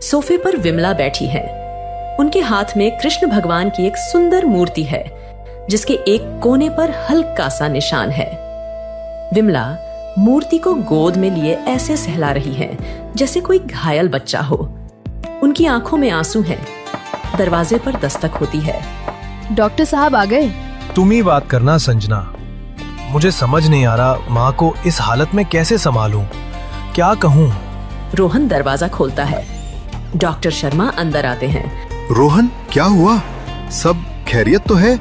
सोफे पर विमला बैठी है। उनके हाथ में कृष्ण भगवान की एक सुंदर मूर्ति है जिसके एक कोने पर हल्का सा निशान है। विमला मूर्ति को गोद में लिए ऐसे सहला रही है जैसे कोई घायल बच्चा हो। उनकी आंखों में आंसू हैं। दरवाजे पर दस्तक होती है। डॉक्टर साहब आ गए? तुम ही बात करना संजना। मुझे समझ नहीं आ रहा माँ को इस हालत में कैसे संभालूं, क्या कहूँ। रोहन दरवाजा खोलता है। डॉक्टर शर्मा अंदर आते हैं। रोहन, क्या हुआ? सब खैरियत तो है?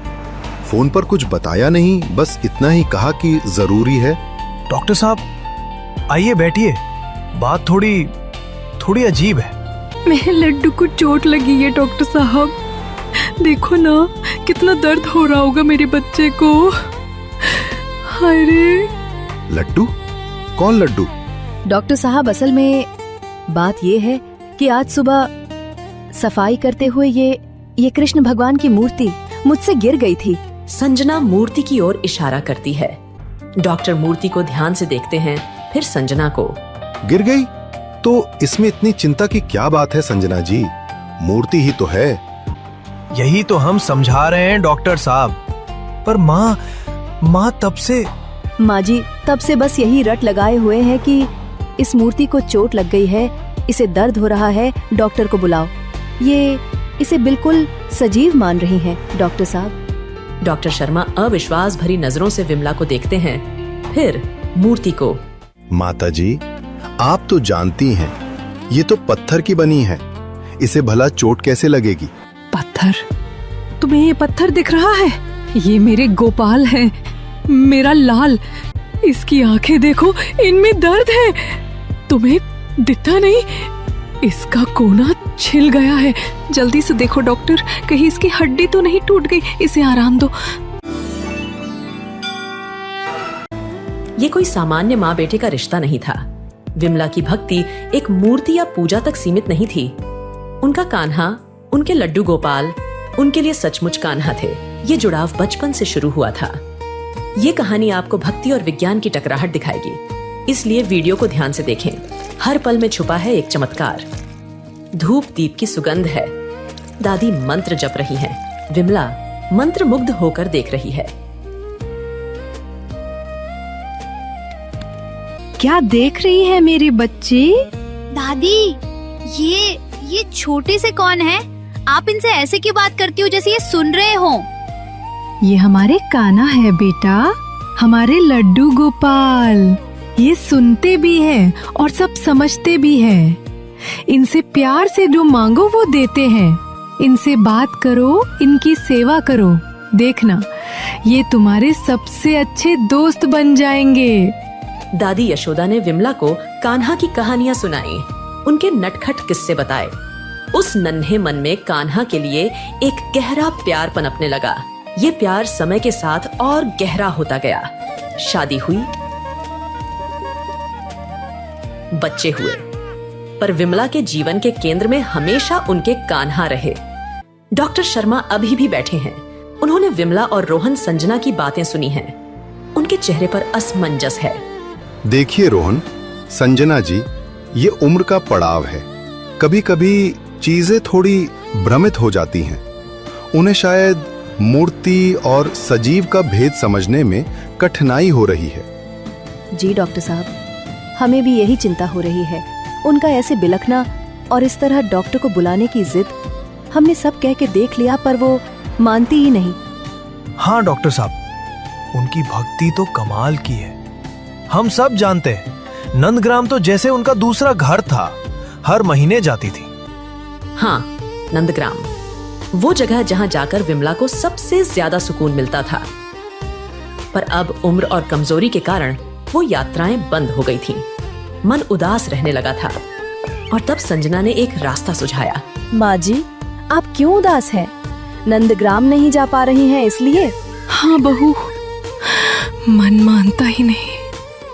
फोन पर कुछ बताया नहीं, बस इतना ही कहा कि जरूरी है। डॉक्टर साहब आइए बैठिए। बात थोड़ी अजीब है। मेरे लड्डू को चोट लगी है डॉक्टर साहब। देखो ना कितना दर्द हो रहा होगा मेरे बच्चे को। हाय रे। लड्डू? कौन लड्डू? डॉक्टर साहब असल में बात ये है कि आज सुबह सफाई करते हुए ये कृष्ण भगवान की मूर्ति मुझसे गिर गई थी। संजना मूर्ति की ओर इशारा करती है। डॉक्टर मूर्ति को ध्यान से देखते हैं, फिर संजना को। गिर गई? तो इसमें इतनी चिंता की क्या बात है संजना जी? मूर्ति ही तो है। यही तो हम समझा रहे हैं डॉक्टर साहब, पर माँ तब से। माँ जी तब से बस यही रट लगाए हुए हैं कि इस मूर्ति को चोट लग गई है, इसे दर्द हो रहा है, डॉक्टर को बुलाओ। ये इसे बिल्कुल सजीव मान रही हैं डॉक्टर साहब। डॉक्टर शर्मा अविश्वास भरी नजरों से विमला को देखते हैं, फिर मूर्ति को। माता जी, आप तो जानती हैं ये तो पत्थर की बनी है, इसे भला चोट कैसे लगेगी? पत्थर? तुम्हें ये पत्थर दिख रहा है? ये मेरे गोपाल है, मेरा लाल। इसकी आंखें देखो, इनमें दर्द है। तुम्हें दिखता नहीं? इसका कोना छिल गया है। जल्दी से देखो डॉक्टर, कहीं इसकी हड्डी तो नहीं टूट गई। इसे आराम दो। ये कोई सामान्य माँ बेटे का रिश्ता नहीं था। विमला की भक्ति एक मूर्ति या पूजा तक सीमित नहीं थी। उनका कान्हा, उनके लड्डू गोपाल, उनके लिए सचमुच कान्हा थे। ये जुड़ाव बचपन से शुरू हुआ था। ये कहानी आपको भक्ति और विज्ञान की टकराहट दिखाएगी, इसलिए वीडियो को ध्यान से देखें। हर पल में छुपा है एक चमत्कार। धूप दीप की सुगंध है। दादी मंत्र जप रही हैं। विमला मंत्र मुग्ध होकर देख रही है। क्या देख रही है मेरी बच्ची? दादी, ये छोटे से कौन है? आप इनसे ऐसे क्यों बात करती हो जैसे ये सुन रहे हो? ये हमारे कान्हा है बेटा, हमारे लड्डू गोपाल। ये सुनते भी हैं और सब समझते भी हैं। इनसे प्यार से जो मांगो वो देते हैं। इनसे बात करो, इनकी सेवा करो। देखना ये तुम्हारे सबसे अच्छे दोस्त बन जाएंगे। दादी यशोदा ने विमला को कान्हा की कहानियां सुनाई, उनके नटखट किस्से बताए। उस नन्हे मन में कान्हा के लिए एक गहरा प्यार पनपने लगा। ये प्यार समय के साथ और गहरा होता गया। शादी हुई, बच्चे हुए, पर विमला के जीवन के केंद्र में हमेशा उनके कान्हा रहे। डॉक्टर शर्मा अभी भी बैठे हैं। उन्होंने विमला और रोहन संजना की बातें सुनी हैं। उनके चेहरे पर असमंजस है। देखिए रोहन, संजना जी, ये उम्र का पड़ाव है। कभी कभी चीजें थोड़ी भ्रमित हो जाती हैं। उन्हें शायद मूर्ति और सजीव का भेद समझने में कठिनाई हो रही है। जी डॉक्टर साहब, हमें भी यही चिंता हो रही है। उनका ऐसे बिलखना और इस तरह डॉक्टर को बुलाने की जिद, हमने सब कह के देख लिया पर वो मानती ही नहीं। हाँ डॉक्टर साहब, उनकी भक्ति तो कमाल की है। हम सब जानते हैं। नंदग्राम तो जैसे उनका दूसरा घर था। हर महीने जाती थी। हाँ, नंदग्राम, वो जगह जहां जाकर विमला को सबसे ज्यादा सुकून मिलता था। पर अब उम्र और कमजोरी के कारण वो यात्राएं बंद हो गई थीं। मन उदास रहने लगा था और तब संजना ने एक रास्ता सुझाया। माँ जी, आप क्यों उदास हैं? नंदग्राम नहीं जा पा रही हैं इसलिए? हाँ बहू, मन मानता ही नहीं।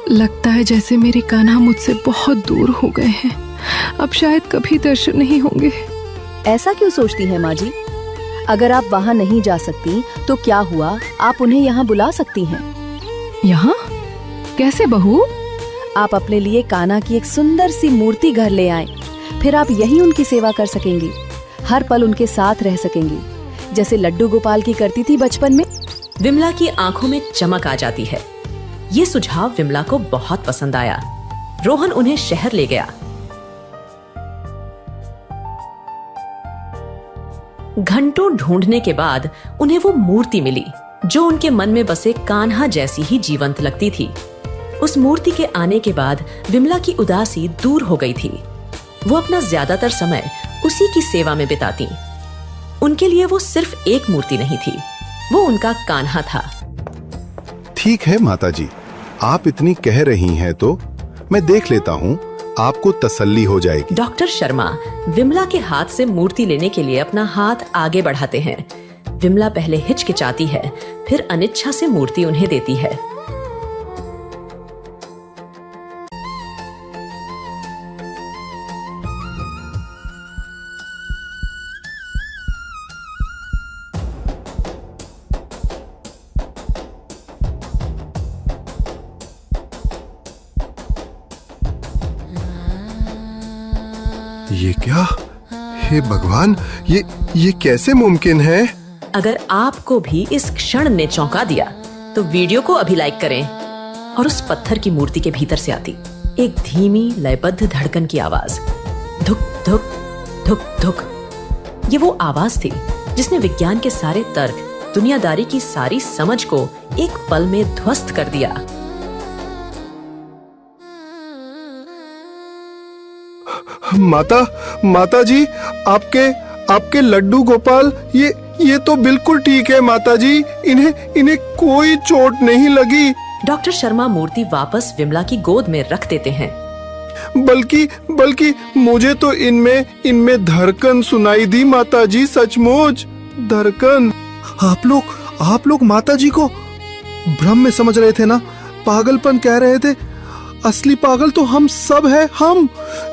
लगता है जैसे मेरे कान्हा मुझसे बहुत दूर हो गए हैं। अब शायद कभी दर्शन नहीं होंगे। ऐसा क्यों सोचती है माँ जी? अगर आप वहाँ नहीं जा सकती तो क्या हुआ, आप उन्हें यहाँ बुला सकती हैं। यहाँ कैसे बहू? आप अपने लिए कान्हा की एक सुंदर सी मूर्ति घर ले आएं। फिर आप यही उनकी सेवा कर सकेंगी, हर पल उनके साथ रह सकेंगी, जैसे लड्डू गोपाल की करती थी बचपन में। विमला की आंखों में चमक आ जाती है। ये सुझाव विमला को बहुत पसंद आया। रोहन उन्हें शहर ले गया। घंटों ढूंढने के बाद उन्हें वो मूर्ति मिली जो उनके मन में बसे कान्हा जैसी ही जीवंत लगती थी। उस मूर्ति के आने के बाद विमला की उदासी दूर हो गई थी। वो अपना ज्यादातर समय उसी की सेवा में बिताती। उनके लिए वो सिर्फ एक मूर्ति नहीं थी, वो उनका कान्हा था। ठीक है माता जी, आप इतनी कह रही हैं तो मैं देख लेता हूँ, आपको तसल्ली हो जाएगी। डॉक्टर शर्मा विमला के हाथ से मूर्ति लेने के लिए अपना हाथ आगे बढ़ाते हैं। विमला पहले हिचकिचाती है, फिर अनिच्छा से मूर्ति उन्हें देती है। ये क्या? हे भगवान, ये कैसे मुमकिन है? अगर आपको भी इस क्षण ने चौंका दिया तो वीडियो को अभी लाइक करें। और उस पत्थर की मूर्ति के भीतर से आती एक धीमी लयबद्ध धड़कन की आवाज, धुक धुक धुक धुक। ये वो आवाज थी जिसने विज्ञान के सारे तर्क, दुनियादारी की सारी समझ को एक पल में ध्वस्त कर दिया। माता जी, आपके लड्डू गोपाल ये तो बिल्कुल ठीक है माता जी, इन्हें कोई चोट नहीं लगी। डॉक्टर शर्मा मूर्ति वापस विमला की गोद में रख देते हैं। बल्कि मुझे तो इनमें धड़कन सुनाई दी माता जी, सचमुच धड़कन। आप लोग माता जी को भ्रम में समझ रहे थे ना, पागलपन कह रहे थे। असली पागल तो हम सब हैं, हम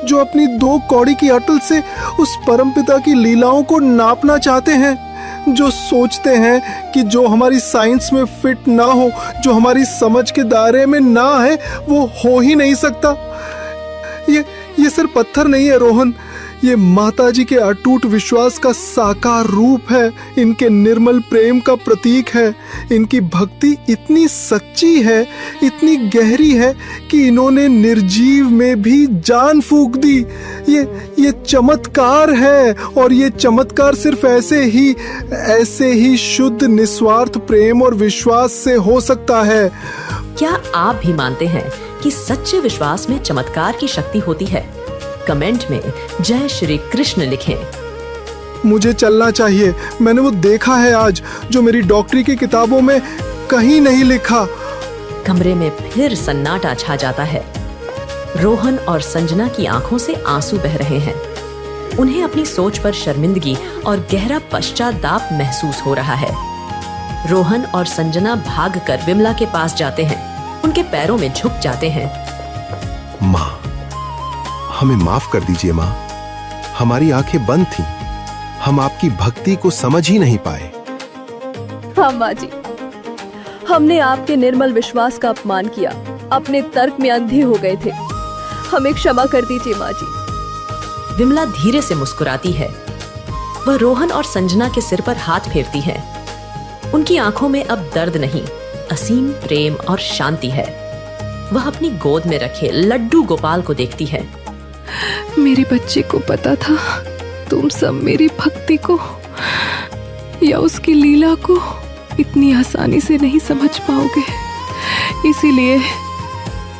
जो अपनी 2 कौड़ी की अटल से उस परमपिता की लीलाओं को नापना चाहते हैं, जो सोचते हैं कि जो हमारी साइंस में फिट ना हो, जो हमारी समझ के दायरे में ना है, वो हो ही नहीं सकता। ये सिर्फ पत्थर नहीं है रोहन, ये माता जी के अटूट विश्वास का साकार रूप है, इनके निर्मल प्रेम का प्रतीक है। इनकी भक्ति इतनी सच्ची है, इतनी गहरी है कि इन्होंने निर्जीव में भी जान फूंक दी। ये चमत्कार है, और ये चमत्कार सिर्फ ऐसे ही शुद्ध निस्वार्थ प्रेम और विश्वास से हो सकता है। क्या आप भी मानते हैं कि सच्चे विश्वास में चमत्कार की शक्ति होती है? कमेंट में जय श्री कृष्ण लिखें। मुझे चलना चाहिए, मैंने वो देखा है आज जो मेरी डॉक्टरी की किताबों में कहीं नहीं लिखा। कमरे में फिर सन्नाटा छा जाता है। रोहन और संजना की आंखों से आंसू बह रहे हैं। उन्हें अपनी सोच पर शर्मिंदगी और गहरा पश्चाताप महसूस हो रहा है। रोहन और संजना भागकर विमला के पास जाते हैं, उनके पैरों में झुक जाते हैं। माँ, हमें माफ कर दीजिए माँ, हमारी आंखें बंद थीं, हम आपकी भक्ति को समझ ही नहीं पाए। हाँ माँ जी, हमने आपके निर्मल विश्वास का अपमान किया, अपने तर्क में अंधे हो गए थे, हमें क्षमा कर दीजिए माँ जी। विमला धीरे से मुस्कुराती है। वह रोहन और संजना के सिर पर हाथ फेरती है। उनकी आंखों में अब दर्द नहीं, असीम प्रेम और शांति है। वह अपनी गोद में रखे लड्डू गोपाल को देखती है। मेरे बच्चे को पता था तुम सब मेरी भक्ति को या उसकी लीला को इतनी आसानी से नहीं समझ पाओगे, इसीलिए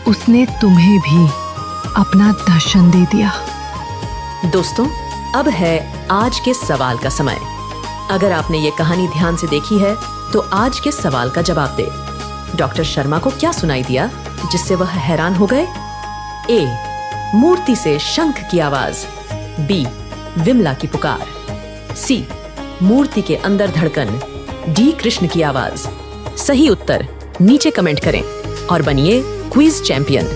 उसने तुम्हें भी अपना दर्शन दे दिया। दोस्तों, अब है आज के सवाल का समय। अगर आपने ये कहानी ध्यान से देखी है तो आज के सवाल का जवाब दे। डॉक्टर शर्मा को क्या सुनाई दिया जिससे वह हैरान हो गए? ए, मूर्ति से शंख की आवाज। बी, विमला की पुकार। सी, मूर्ति के अंदर धड़कन। डी, कृष्ण की आवाज। सही उत्तर नीचे कमेंट करें और बनिए क्विज चैंपियन।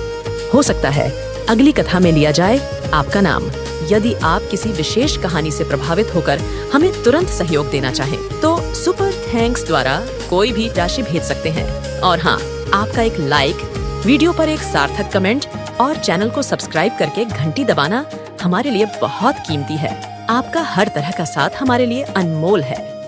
हो सकता है अगली कथा में लिया जाए आपका नाम। यदि आप किसी विशेष कहानी से प्रभावित होकर हमें तुरंत सहयोग देना चाहें तो सुपर थैंक्स द्वारा कोई भी राशि भेज सकते हैं। और हाँ, आपका एक लाइक, वीडियो पर एक सार्थक कमेंट और चैनल को सब्सक्राइब करके घंटी दबाना हमारे लिए बहुत कीमती है। आपका हर तरह का साथ हमारे लिए अनमोल है।